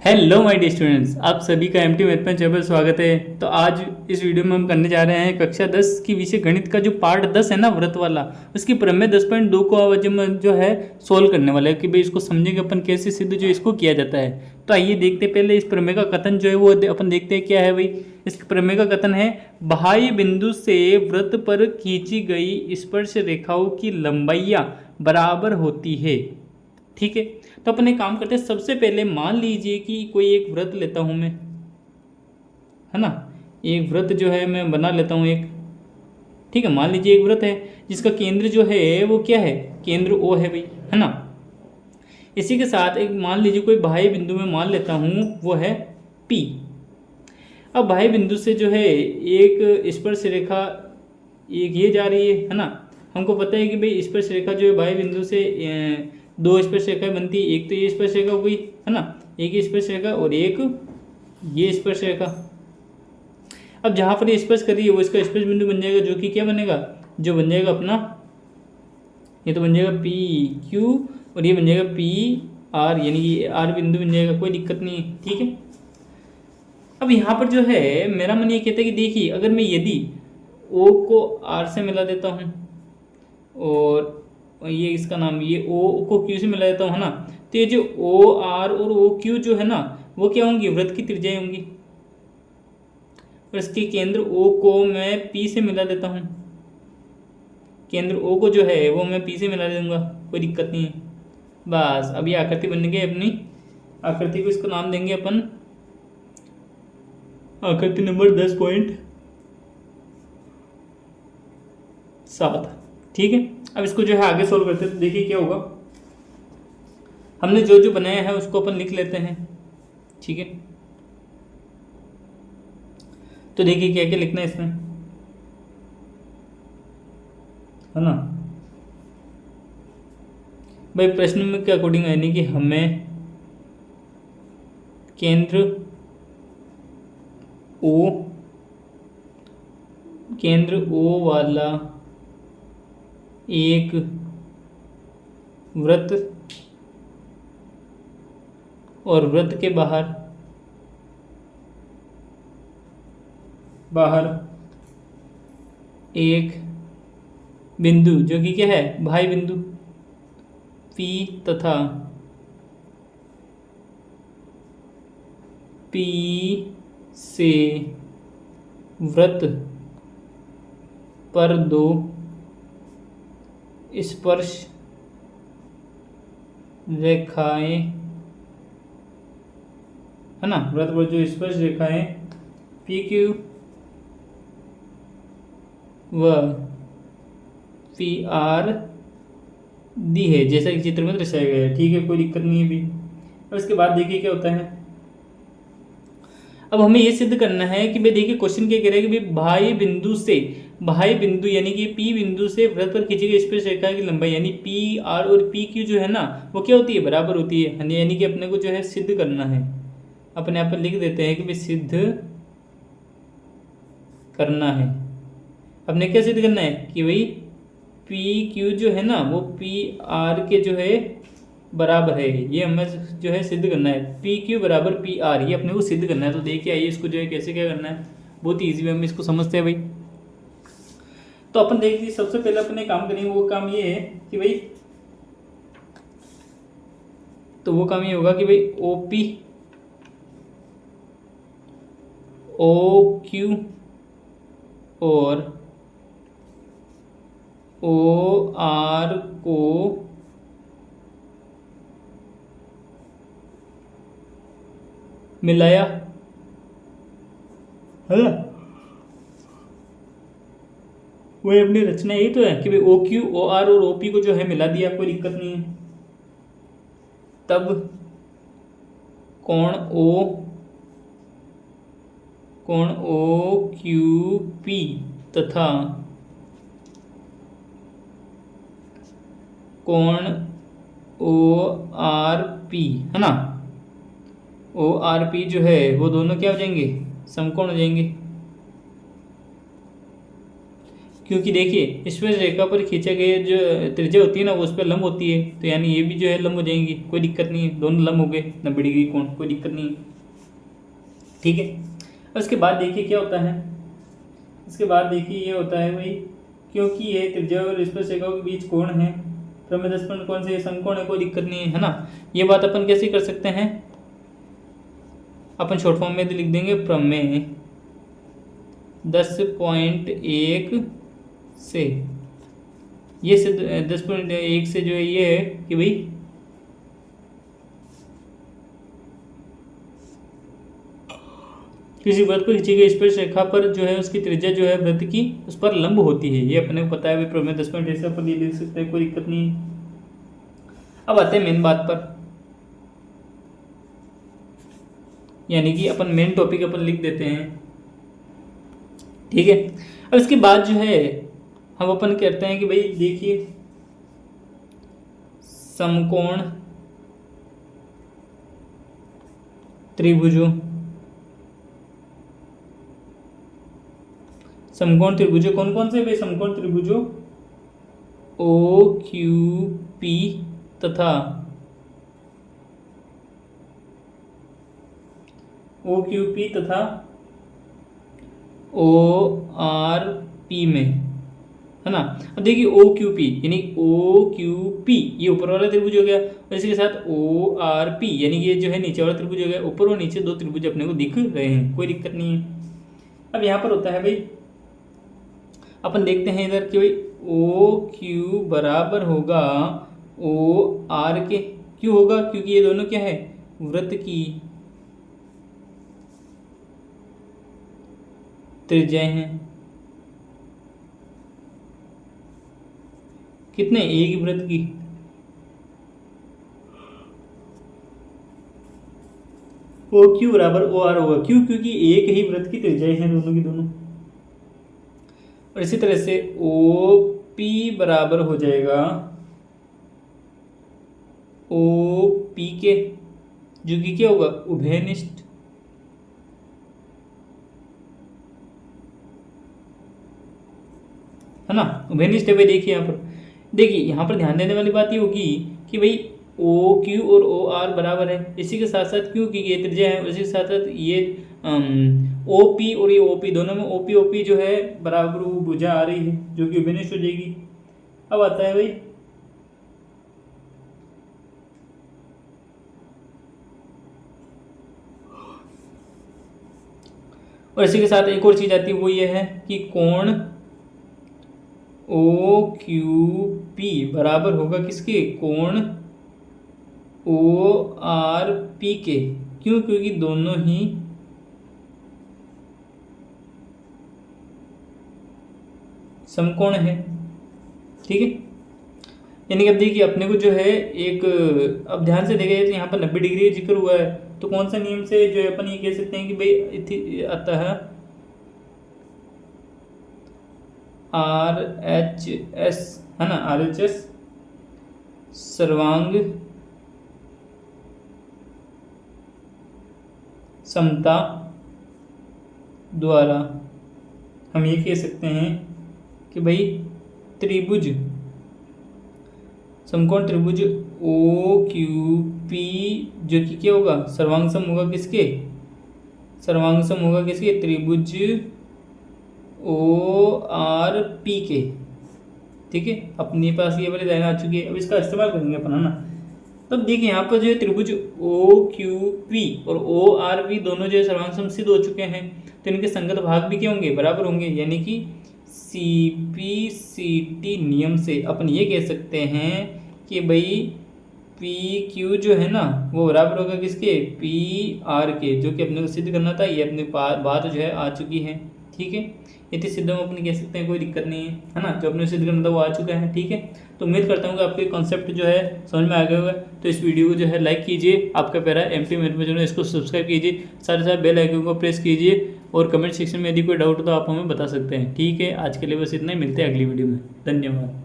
Hello my dear students, आप सभी का एमटी मैथ में जबर स्वागत है। तो आज इस वीडियो में हम करने जा रहे हैं कक्षा 10 की विषय गणित का जो पार्ट 10 है ना, व्रत वाला, उसकी प्रमेय 10.2 को आज हम जो है सोल्व करने वाला है कि भाई इसको समझेंगे अपन कैसे सिद्ध जो इसको किया जाता है। तो आइए देखते पहले इस प्रमेय का कथन जो है वो अपन देखते हैं क्या है भाई। इस प्रमेय का कथन है, बाह्य बिंदु से वृत्त पर खींची गई स्पर्श रेखाओं की लंबाइयाँ बराबर होती है। ठीक है, तो अपन एक काम करते हैं। सबसे पहले मान लीजिए कि कोई एक व्रत लेता हूं मैं, है ना। एक व्रत जो है मैं बना लेता हूं एक। ठीक है, मान लीजिए एक व्रत है जिसका केंद्र जो है वो क्या है, केंद्र ओ है भाई, है ना। इसी के साथ एक मान लीजिए कोई बाह्य बिंदु में मान लेता हूं वो है पी। अब बाह्य बिंदु से जो है एक स्पर्श रेखा एक ये जा रही है ना। हमको पता है कि भाई स्पर्श रेखा जो है बाह्य बिंदु से दो स्पर्श रेखाएं बनती है। एक तो ये स्पर्श रेखा हो गई, है ना, एक ये स्पर्श रेखा और एक ये स्पर्श रेखा। अब जहां पर ये स्पर्श कर रही है वो इसका स्पर्श बिंदु बन जाएगा, जो कि क्या बनेगा, जो बन जाएगा अपना, ये तो बन जाएगा पी क्यू और ये बन जाएगा पी आर, यानी कि आर बिंदु बन जाएगा। कोई दिक्कत नहीं है, ठीक है। अब यहाँ पर जो है मेरा मन ये कहता है कि देखिए, अगर मैं यदि ओ को आर से मिला देता हूँ और ये इसका नाम ये ओ को क्यू से मिला देता हूँ, है ना, तो ये जो ओ आर और ओ क्यू जो है ना वो क्या होंगी, व्रत की त्रिज्याएं होंगी। और इसके केंद्र ओ को मैं पी से मिला देता हूँ। केंद्र ओ को जो है वो मैं पी से मिला दूंगा, कोई दिक्कत नहीं है। बस अब ये आकृति बन गई अपनी। आकृति को इसका नाम देंगे अपन आकृति नंबर 10.7। ठीक है, अब इसको जो है आगे सोल्व करते हैं। तो देखिए क्या होगा, हमने जो जो बनाया है उसको अपन लिख लेते हैं। ठीक है, तो देखिए क्या क्या लिखना है इसमें, है ना भाई। प्रश्न में के अकॉर्डिंग यानी कि हमें केंद्र ओ वाला एक वृत्त और वृत्त के बाहर एक बिंदु जो कि क्या है, बाह्य बिंदु P तथा P से वृत्त पर दो स्पर्श रेखाएं, है ना, वृत्त पर जो स्पर्श रेखाएं पी क्यू व पी आर दी है, जैसा कि चित्र में दर्शाया गया है। ठीक है, कोई दिक्कत नहीं है भी। और इसके बाद देखिए क्या होता है। अब हमें ये सिद्ध करना है कि भाई देखिए क्वेश्चन क्या कह रहा है कि भाई बाह्य बिंदु यानी कि पी बिंदु से वृत्त पर खींची गई स्पर्श रेखा की लंबाई यानी पी आर और पी क्यू जो है ना वो क्या होती है, बराबर होती है। यानी कि अपने को जो है सिद्ध करना है। अपने आप पर लिख देते हैं कि भाई सिद्ध करना है। अपने क्या सिद्ध करना है कि भाई पी क्यू जो है ना वो पी आर के जो है बराबर है। ये हमें जो है सिद्ध करना है, पी क्यू बराबर पी आर, ये अपने को सिद्ध करना है। तो देखिए आइए इसको जो है कैसे क्या करना है, बहुत ईजी वे में इसको समझते हैं भाई। तो अपन देखिए सबसे पहले अपने काम करेंगे, वो काम ये है कि भाई, तो वो काम ये होगा कि भाई ओ पी ओ क्यू और ओ आर को मिलाया, है ना। वही अपनी रचना यही तो है कि भाई ओ क्यू ओ आर और ओ पी को जो है मिला दिया, कोई दिक्कत नहीं है। तब कोण ओ क्यू पी तथा कोण ओ आर पी, है ना, ओ आर पी जो है वो दोनों क्या हो जाएंगे, समकोण हो जाएंगे। क्योंकि देखिए स्पर्श रेखा पर खींचा गया जो त्रिज्या होती है ना वो उस पर लंब होती है, तो यानी ये भी जो है लंब हो जाएंगी, कोई दिक्कत नहीं है, दोनों लंब हो गए 90 डिग्री कोण, कोई दिक्कत नहीं है। ठीक है, और उसके बाद देखिए क्या होता है, इसके बाद देखिए ये होता है भाई, क्योंकि ये त्रिज्या और स्पर्श रेखाओं के बीच कोण है, प्रमेय 10 पॉइंट कौन से समकोण है, कोई दिक्कत नहीं है ना। ये बात अपन कैसे कर सकते हैं, अपन शॉर्ट फॉर्म में लिख देंगे प्रमेय 10.1 से, ये से 10.1 से जो है ये है कि भाई किसी वृत्त पर खींची गई स्पर्श रेखा पर जो है उसकी त्रिज्या जो है वृत्त की उस पर लंब होती है, ये अपने को पता है भाई, प्रमेय 10.1 से अपन ये लिख सकते हैं, कोई दिक्कत नहीं है। अब आते हैं मेन बात पर, यानी कि अपन मेन टॉपिक अपन लिख देते हैं। ठीक है, अब इसके बाद जो है हम अपन कहते हैं कि भाई देखिए समकोण त्रिभुजों, समकोण त्रिभुजों कौन कौन से भाई, समकोण त्रिभुजों ओ क्यू पी तथा ओ क्यू पी तथा ओ आर पी में, है ना। अब देखिए ओ क्यू पी यानी ओ क्यू पी ये ऊपर वाला त्रिभुज हो गया, और इसके साथ ओ आर पी यानी ये जो है नीचे वाला त्रिभुज हो गया, ऊपर और नीचे दो त्रिभुज अपने को दिख रहे हैं, कोई दिक्कत नहीं है। अब यहाँ पर होता है भाई, अपन देखते हैं इधर कि भाई ओ क्यू बराबर होगा ओ आर के, क्यों होगा, क्योंकि ये दोनों क्या है, वृत्त की त्रिज्याएं हैं, कितने, एक वृत्त की, ओ क्यू बराबर ओ आर होगा, क्यों, क्योंकि एक ही वृत्त की त्रिज्याएं हैं दोनों की दोनों। और इसी तरह से ओ पी बराबर हो जाएगा ओ पी के, जो कि क्या होगा, उभयनिष्ठ, है ना, उभयनिष्ठ है भाई। देखिए यहाँ पर, देखिए यहाँ पर ध्यान देने वाली बात ये होगी कि भाई ओ क्यू और ओ आर बराबर है, इसी के साथ साथ क्यों की ये त्रिज्या है, उसी के साथ साथ ये ओ पी और ये ओ पी दोनों में ओ पी जो है बराबर भुजा आ रही है, जो कि उभयनिष्ठ हो जाएगी। अब आता है भाई और इसी के साथ एक और चीज आती है, वो ये है कि कोण ओ क्यू पी बराबर होगा किसके, कोण ओ आर पी के, क्यों, क्योंकि दोनों ही समकोण है। ठीक है, यानी कि अब देखिए अपने को जो है एक, अब ध्यान से देखा जाए तो यहाँ पर 90 डिग्री जिक्र हुआ है, तो कौन सा नियम से जो है अपन ये कह सकते हैं कि भाई अतः आर एच एस, है ना, आर एच एस सर्वांग समता द्वारा हम ये कह सकते हैं कि भाई त्रिभुज, समकोण त्रिभुज ओ क्यू पी जो कि क्या होगा, सर्वांग सम होगा किसके, सर्वांग सम होगा किसके, त्रिभुज ओ आर पी के। ठीक है, अपने पास ये वाली लाइन आ चुकी है, अब इसका इस्तेमाल करेंगे अपन, है ना। तब देखिए यहाँ पर जो है त्रिभुज ओ क्यू पी और ओ आर पी दोनों जो है सर्वांग सम सिद्ध हो चुके हैं, तो इनके संगत भाग भी क्या होंगे, बराबर होंगे, यानी कि सी पी सी टी नियम से अपन ये कह सकते हैं कि भाई पी क्यू जो है ना वो बराबर होगा किसके, पी आर के, जो कि अपने को सिद्ध करना था, ये अपने बात जो है आ चुकी है। ठीक है, इतनी सिद्ध हम अपनी कह सकते हैं, कोई दिक्कत नहीं है ना, जो अपने सिद्ध करना था वो आ चुका है। ठीक है, तो उम्मीद करता हूँ कि आपके कॉन्सेप्ट जो है समझ में आ गया होगा। तो इस वीडियो को जो है लाइक कीजिए, आपका प्यारा एमटी मैथ में जो है इसको सब्सक्राइब कीजिए, साथ ही साथ बेल आइकन को प्रेस कीजिए, और कमेंट सेक्शन में यदि कोई डाउट हो तो आप हमें बता सकते हैं। ठीक है, आज के लिए बस इतना ही, मिलते हैं अगली वीडियो में, धन्यवाद।